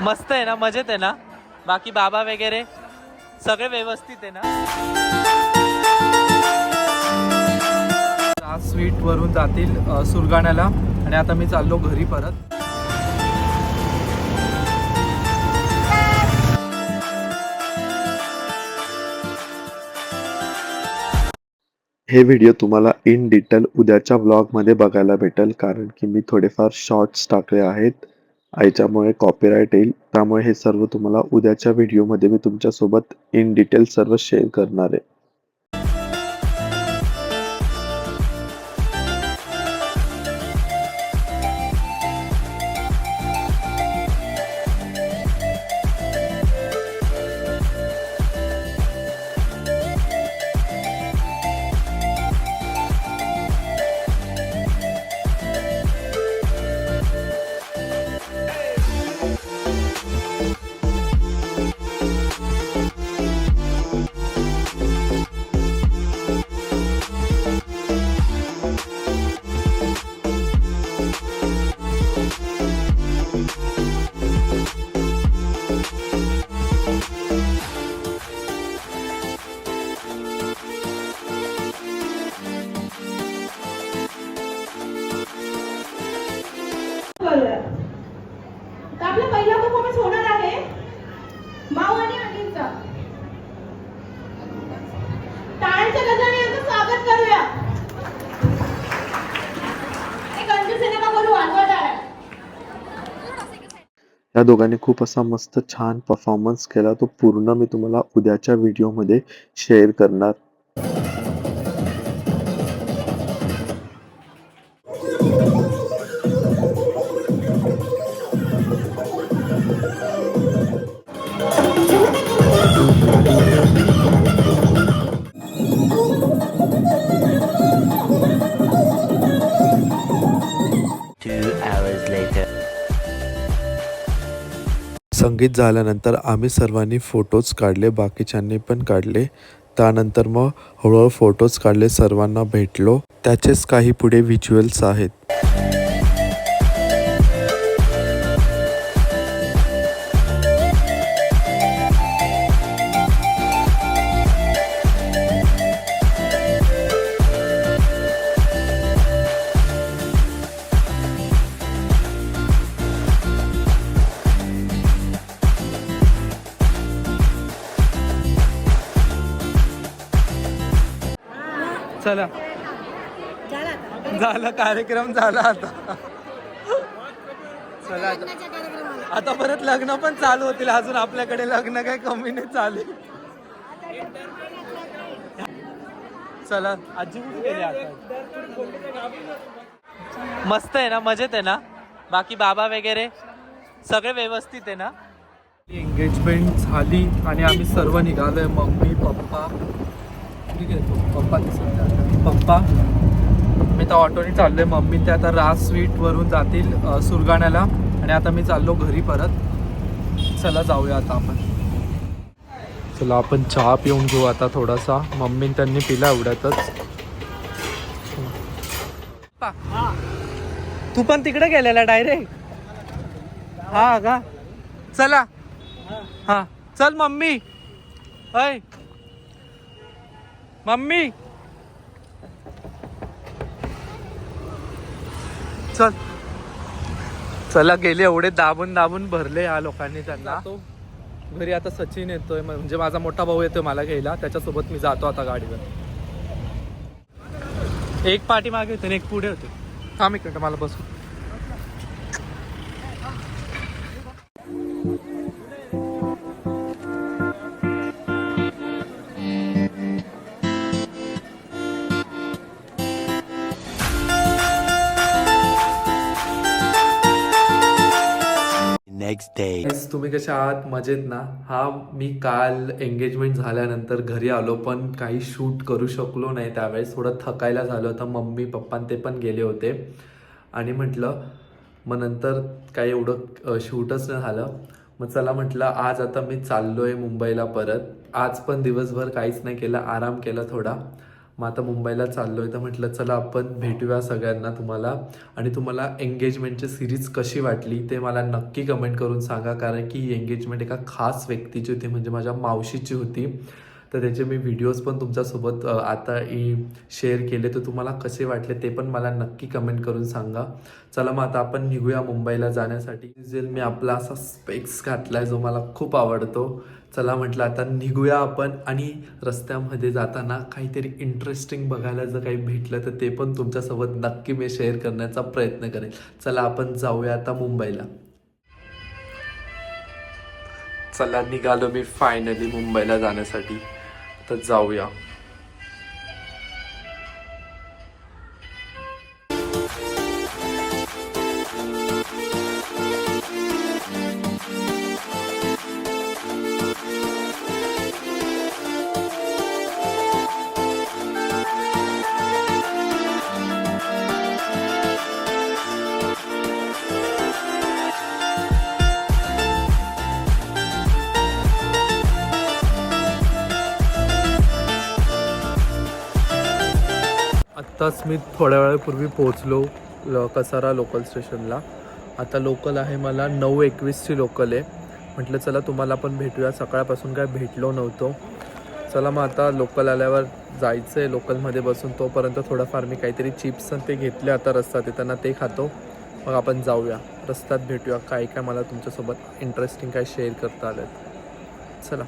मस्त आहे ना, मजेत आहे ना? बाकी बाबा वगैरे सगळे व्यवस्थित आहे ना? स्वीट वरून जातील सुरगाण्याला आणि आता मी चाललो घरी परत. हे व्हिडिओ तुम्हाला इन डिटेल उद्याच्या व्लॉगमध्ये बघायला भेटेल, कारण की मी थोडेफार शॉर्ट्स टाकले आहेत. याच्यामुळे कॉपीराइट येईल, त्यामुळे हे सर्व तुम्हाला उद्याच्या व्हिडिओमध्ये मी तुमच्यासोबत इन डिटेल सर्व शेअर करणार आहे. आपला पहिला परफॉर्मन्स होणार आहे माऊ आणि अनिलचा. टाळ्यांच्या गजराने यांचं स्वागत करूया. एक अंजू सिनेमा करू वाजवा टाळ्या. या दोघांनी खूप असा मस्त छान परफॉर्मन्स केला, तो पूर्ण मी तुम्हाला उद्याच्या व्हिडिओमध्ये शेअर करणार. संगीत झाल्यानंतर आम्ही सर्वांनी फोटोज काढले, बाकीच्यांनी पण काढले. त्यानंतर मग हळूहळू फोटोज काढले, सर्वांना भेटलो. त्याचेच काही पुढे व्हिज्युअल्स आहेत. चला, झाला कार्यक्रम झाला आता. चला आता परत लग्न पण चालू होतील. अजून आपल्याकडे लग्न काही कमी नाही चालू. चला, आजी कुठे गेली आता? मस्त आहे ना, मजेत आहे ना? बाकी बाबा वगैरे सगळे व्यवस्थित आहे ना? एंगेजमेंट झाली आणि आम्ही सर्व निघालोय. मम्मी पप्पा, पप्पा मी तर ऑटोने चाललोय. मम्मी ते आता राज स्वीट वरून जातील सुरगाण्याला आणि आता मी चाललो घरी परत. चला जाऊया आता आपण. चला आपण चहा पिऊन घेऊ आता थोडासा. मम्मी त्यांनी पिला एवढ्यातच. तू पण तिकडे गेलेला डायरेक्ट? हा का? चला, हा चल मम्मी. अय मम्मी चल. चला गेले. एवढे दाबून दाबून भरले या लोकांनी त्यांना. घरी आता सचिन येतोय, म्हणजे माझा मोठा भाऊ येतोय मला घ्यायला. त्याच्यासोबत मी जातो आता गाडीवर. एक पाठी मागे होते एक पुढे होते. थांब एक मिनिट, मला बसू. तुम्ही कसे आहात? मजेत ना? हा मी काल एंगेजमेंट झाल्यानंतर घरी आलो, पण काही शूट करू शकलो नाही. त्यावेळेस थोडं थकायला झालं होतं. मम्मी पप्पा ते पण गेले होते आणि म्हटलं मग नंतर काही एवढं शूटच नाही झालं. मग चला म्हटलं आज आता मी चाललोय मुंबईला परत. आज पण दिवसभर काहीच नाही केलं, आराम केला थोडा. मग आता मुंबईला चाललो आहे तर म्हटलं चला आपण भेटूया सगळ्यांना तुम्हाला. आणि तुम्हाला एंगेजमेंटची सिरीज कशी वाटली ते मला नक्की कमेंट करून सांगा, कारण की ही एंगेजमेंट एका खास व्यक्तीची होती, म्हणजे माझ्या मावशीची होती. तर त्याचे मी व्हिडिओज पण तुमच्यासोबत आता शेअर केले, तर तुम्हाला कसे वाटले ते पण मला नक्की कमेंट करून सांगा. चला मग आता आपण निघूया मुंबईला जाण्यासाठी. मी आपला असा स्पेक्स घातलाय जो मला खूप आवडतो. चला म्हटलं आता निघूया आपण, आणि रस्त्यामध्ये जाताना काहीतरी इंटरेस्टिंग बघायला जर काही भेटलं तर ते पण तुमच्यासोबत नक्की मी शेअर करण्याचा प्रयत्न करेन. चला आपण जाऊया आता मुंबईला. चला निघालो मी फायनली मुंबईला जाण्यासाठी. तर जाऊया. आत्ताच मी थोड्या वेळापूर्वी पोहोचलो कसारा लोकल स्टेशनला. आता लोकल आहे मला 9:21ची लोकल आहे. म्हटलं चला तुम्हाला पण भेटूया, सकाळपासून काय भेटलो नव्हतो. चला मग आता लोकल आल्यावर जायचं आहे लोकलमध्ये बसून. तोपर्यंत थोडंफार मी काहीतरी चिप्स ते घेतले आता रस्त्यात येताना, ते खातो. मग आपण जाऊया, रस्त्यात भेटूया. काय काय मला तुमच्यासोबत इंटरेस्टिंग काय शेअर करता आलं. चला.